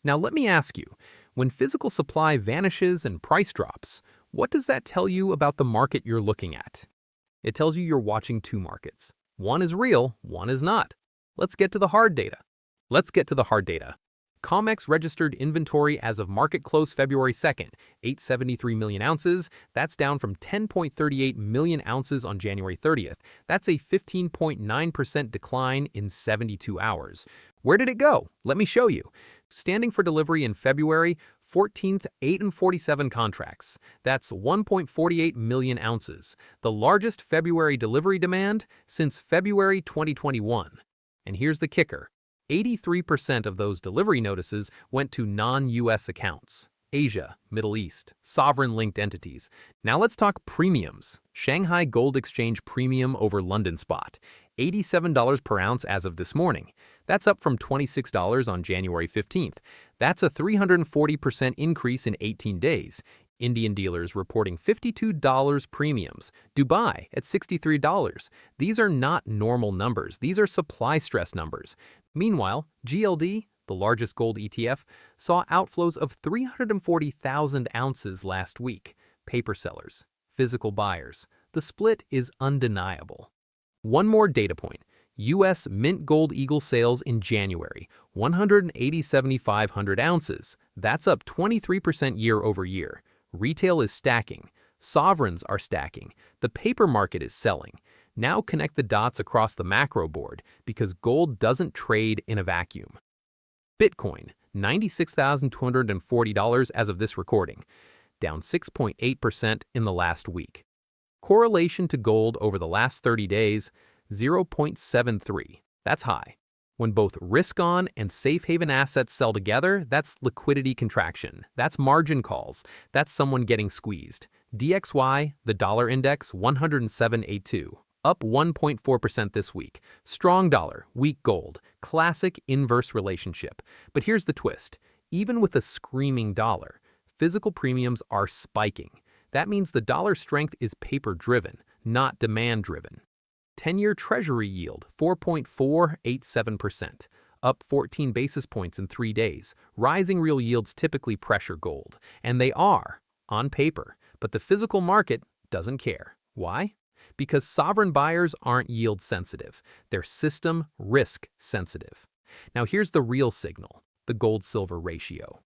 Now let me ask you, when physical supply vanishes and price drops, what does that tell you about the market you're looking at? It tells you you're watching two markets. One is real, one is not. Let's get to the hard data. COMEX registered inventory as of market close February 2nd, 873 million ounces. That's down from 10.38 million ounces on January 30th. That's a 15.9% decline in 72 hours. Where did it go? Let me show you. Standing for delivery in February 14th, 847 contracts. That's 1.48 million ounces, the largest February delivery demand since February 2021. And here's the kicker. 83% of those delivery notices went to non-US accounts. Asia, Middle East, sovereign-linked entities. Now let's talk premiums. Shanghai Gold Exchange premium over London spot. $87 per ounce as of this morning. That's up from $26 on January 15th. That's a 340% increase in 18 days. Indian dealers reporting $52 premiums. Dubai at $63. These are not normal numbers. These are supply stress numbers. Meanwhile, GLD, the largest gold ETF, saw outflows of 340,000 ounces last week. Paper sellers, physical buyers. The split is undeniable. One more data point. U.S. Mint Gold Eagle sales in January, 180,700 ounces. That's up 23% year over year. Retail is stacking. Sovereigns are stacking. The paper market is selling. Now connect the dots across the macro board because gold doesn't trade in a vacuum. Bitcoin, $96,240 as of this recording, down 6.8% in the last week. Correlation to gold over the last 30 days, 0.73. That's high. When both risk-on and safe haven assets sell together, that's liquidity contraction. That's margin calls. That's someone getting squeezed. DXY, the dollar index, 107.82. Up 1.4% this week. Strong dollar, weak gold. Classic inverse relationship. But here's the twist. Even with a screaming dollar, physical premiums are spiking. That means the dollar strength is paper-driven, not demand-driven. 10-year Treasury yield, 4.487%, up 14 basis points in 3 days. Rising real yields typically pressure gold, and they are, on paper, but the physical market doesn't care. Why? Because sovereign buyers aren't yield sensitive. They're system risk sensitive. Now here's the real signal, the gold-silver ratio.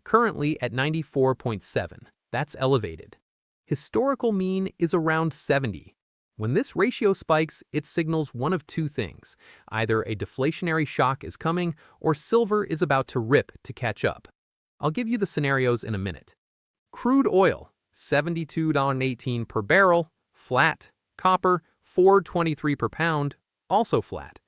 Currently at 94.7, that's elevated. Historical mean is around 70. When this ratio spikes, it signals one of two things. Either a deflationary shock is coming, or silver is about to rip to catch up. I'll give you the scenarios in a minute. Crude oil, $72.18 per barrel, flat. Copper, $4.23 per pound, also flat.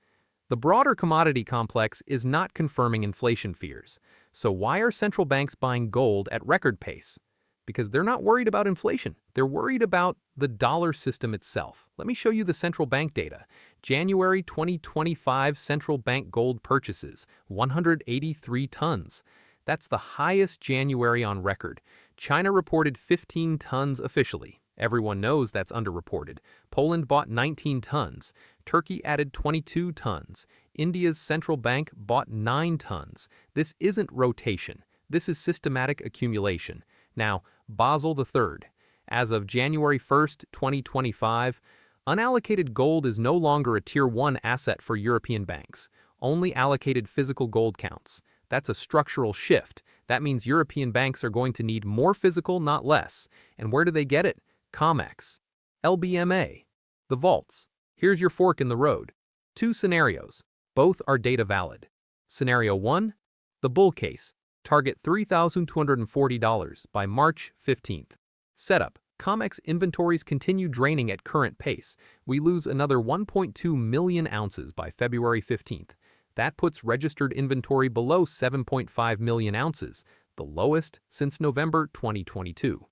The broader commodity complex is not confirming inflation fears. So why are central banks buying gold at record pace? Because they're not worried about inflation. They're worried about the dollar system itself. Let me show you the central bank data. January 2025 central bank gold purchases, 183 tons. That's the highest January on record. China reported 15 tons officially. Everyone knows that's underreported. Poland bought 19 tons. Turkey added 22 tons. India's central bank bought 9 tons. This isn't rotation. This is systematic accumulation. Now, Basel III. As of January 1st, 2025, unallocated gold is no longer a Tier 1 asset for European banks. Only allocated physical gold counts. That's a structural shift. That means European banks are going to need more physical, not less. And where do they get it? COMEX, LBMA, the vaults. Here's your fork in the road. Two scenarios. Both are data valid. Scenario 1, the bull case. Target $3,240 by March 15th. Setup. COMEX inventories continue draining at current pace. We lose another 1.2 million ounces by February 15th. That puts registered inventory below 7.5 million ounces, the lowest since November 2022.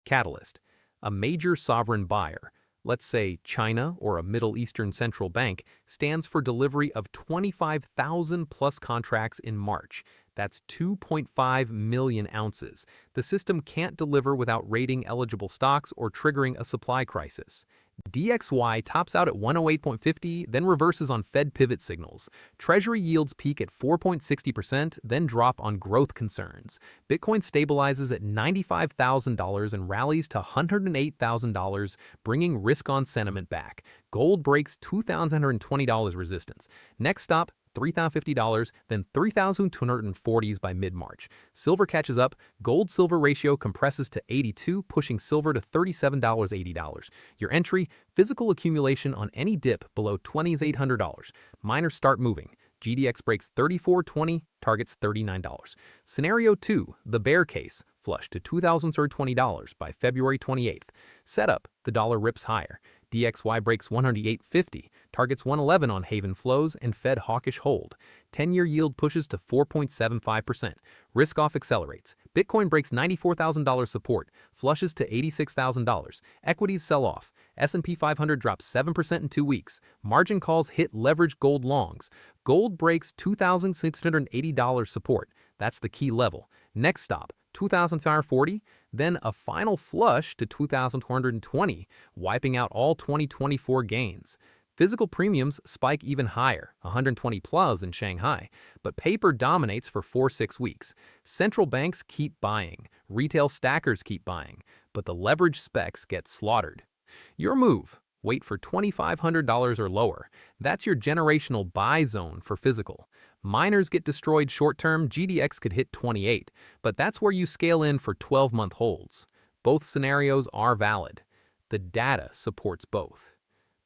Catalyst. A major sovereign buyer, let's say China or a Middle Eastern central bank, stands for delivery of 25,000 plus contracts in March. That's 2.5 million ounces. The system can't deliver without raiding eligible stocks or triggering a supply crisis. DXY tops out at 108.50, then reverses on Fed pivot signals. Treasury yields peak at 4.60%, then drop on growth concerns. Bitcoin stabilizes at $95,000 and rallies to $108,000, bringing risk-on sentiment back. Gold breaks $2,120 resistance. Next stop, $3,050, then $3,240s by mid-March. Silver catches up, gold-silver ratio compresses to 82, pushing silver to $37.80. Your entry, physical accumulation on any dip below $2,800. Miners start moving. GDX breaks $34.20, targets $39. Scenario 2, the bear case, flush to $2,020 by February 28th. Setup, the dollar rips higher. DXY breaks 108.50, targets 111 on Haven flows and Fed hawkish hold. 10-year yield pushes to 4.75%. Risk off accelerates. Bitcoin breaks $94,000 support, flushes to $86,000. Equities sell off. S&P 500 drops 7% in 2 weeks. Margin calls hit leveraged gold longs. Gold breaks $2,680 support. That's the key level. Next stop, $2,540, then a final flush to $2,420, wiping out all 2024 gains. Physical premiums spike even higher, 120 plus in Shanghai, but paper dominates for 4-6 weeks. Central banks keep buying, retail stackers keep buying, but the leverage specs get slaughtered. Your move, wait for $2,500 or lower. That's your generational buy zone for physical. Miners get destroyed short-term, GDX could hit 28, but that's where you scale in for 12-month holds. Both scenarios are valid. The data supports both.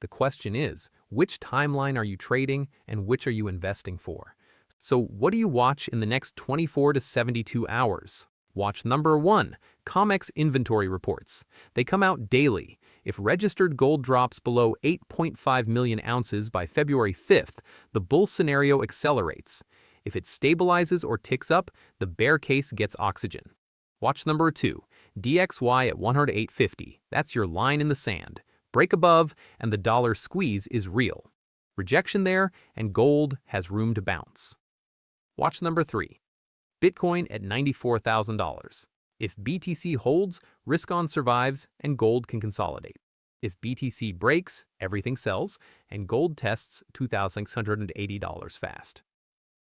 The question is, which timeline are you trading and which are you investing for? So what do you watch in the next 24 to 72 hours? Watch number 1, COMEX inventory reports. They come out daily. If registered gold drops below 8.5 million ounces by February 5th, the bull scenario accelerates. If it stabilizes or ticks up, the bear case gets oxygen. Watch number 2, DXY at 108.50. That's your line in the sand. Break above, and the dollar squeeze is real. Rejection there, and gold has room to bounce. Watch number 3, Bitcoin at $94,000. If BTC holds, risk-on survives, and gold can consolidate. If BTC breaks, everything sells, and gold tests $2,680 fast.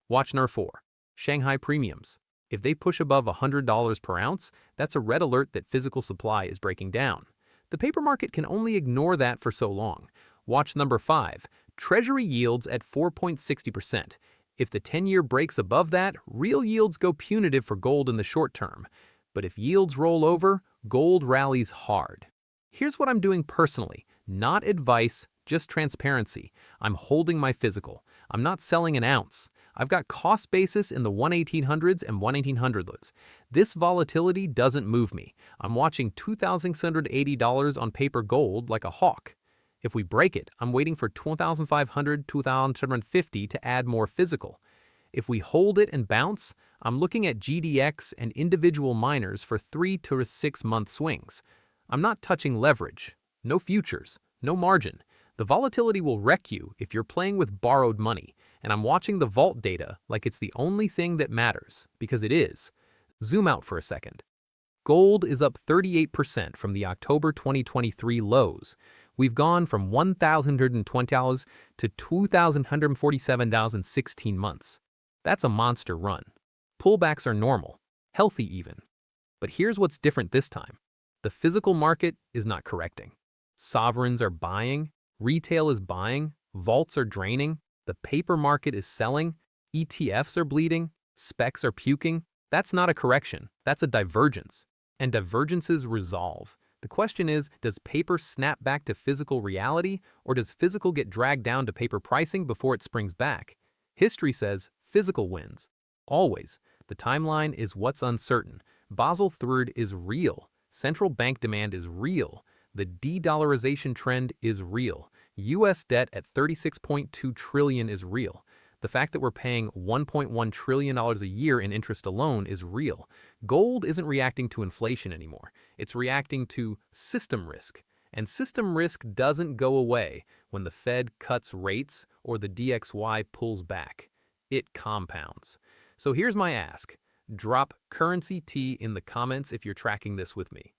Watch number 4, Shanghai premiums. If they push above $100 per ounce, that's a red alert that physical supply is breaking down. The paper market can only ignore that for so long. Watch number 5, Treasury yields at 4.60%. If the 10-year breaks above that, real yields go punitive for gold in the short term. But if yields roll over, gold rallies hard. Here's what I'm doing personally. Not advice, just transparency. I'm holding my physical. I'm not selling an ounce. I've got cost basis in the 11800s and 11800s. This volatility doesn't move me. I'm watching $2,680 on paper gold like a hawk. If we break it, I'm waiting for 2,500, 2,750 to add more physical. If we hold it and bounce, I'm looking at GDX and individual miners for 3 to 6 month swings. I'm not touching leverage. No futures. No margin. The volatility will wreck you if you're playing with borrowed money, and I'm watching the vault data like it's the only thing that matters, because it is. Zoom out for a second. Gold is up 38% from the October 2023 lows. We've gone from $1,120 to $2,147 in 16 months. That's a monster run. Pullbacks are normal, healthy even. But here's what's different this time. The physical market is not correcting. Sovereigns are buying, retail is buying, vaults are draining, the paper market is selling, ETFs are bleeding, specs are puking. That's not a correction, that's a divergence. And divergences resolve. The question is, does paper snap back to physical reality, or does physical get dragged down to paper pricing before it springs back? History says physical wins. Always. The timeline is what's uncertain. Basel III is real. Central bank demand is real. The de-dollarization trend is real. U.S. debt at $36.2 trillion is real. The fact that we're paying $1.1 trillion a year in interest alone is real. Gold isn't reacting to inflation anymore. It's reacting to system risk. And system risk doesn't go away when the Fed cuts rates or the DXY pulls back. It compounds. So here's my ask. Drop currency T in the comments if you're tracking this with me.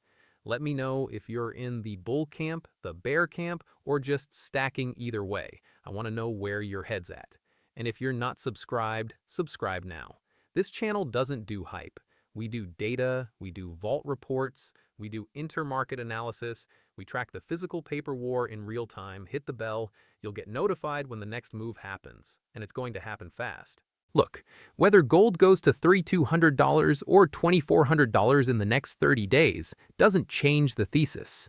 Let me know if you're in the bull camp, the bear camp, or just stacking either way. I want to know where your head's at. And if you're not subscribed, subscribe now. This channel doesn't do hype. We do data, we do vault reports, we do intermarket analysis, we track the physical paper war in real time, hit the bell, you'll get notified when the next move happens, and it's going to happen fast. Look, whether gold goes to $3,200 or $2,400 in the next 30 days doesn't change the thesis.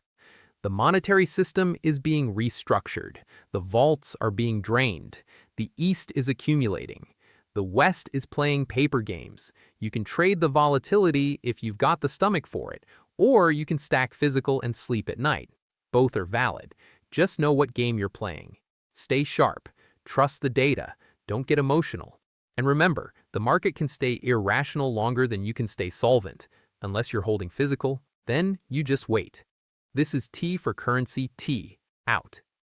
The monetary system is being restructured. The vaults are being drained. The East is accumulating. The West is playing paper games. You can trade the volatility if you've got the stomach for it, or you can stack physical and sleep at night. Both are valid. Just know what game you're playing. Stay sharp. Trust the data. Don't get emotional. And remember, the market can stay irrational longer than you can stay solvent. Unless you're holding physical, then you just wait. This is T for currency T. Out.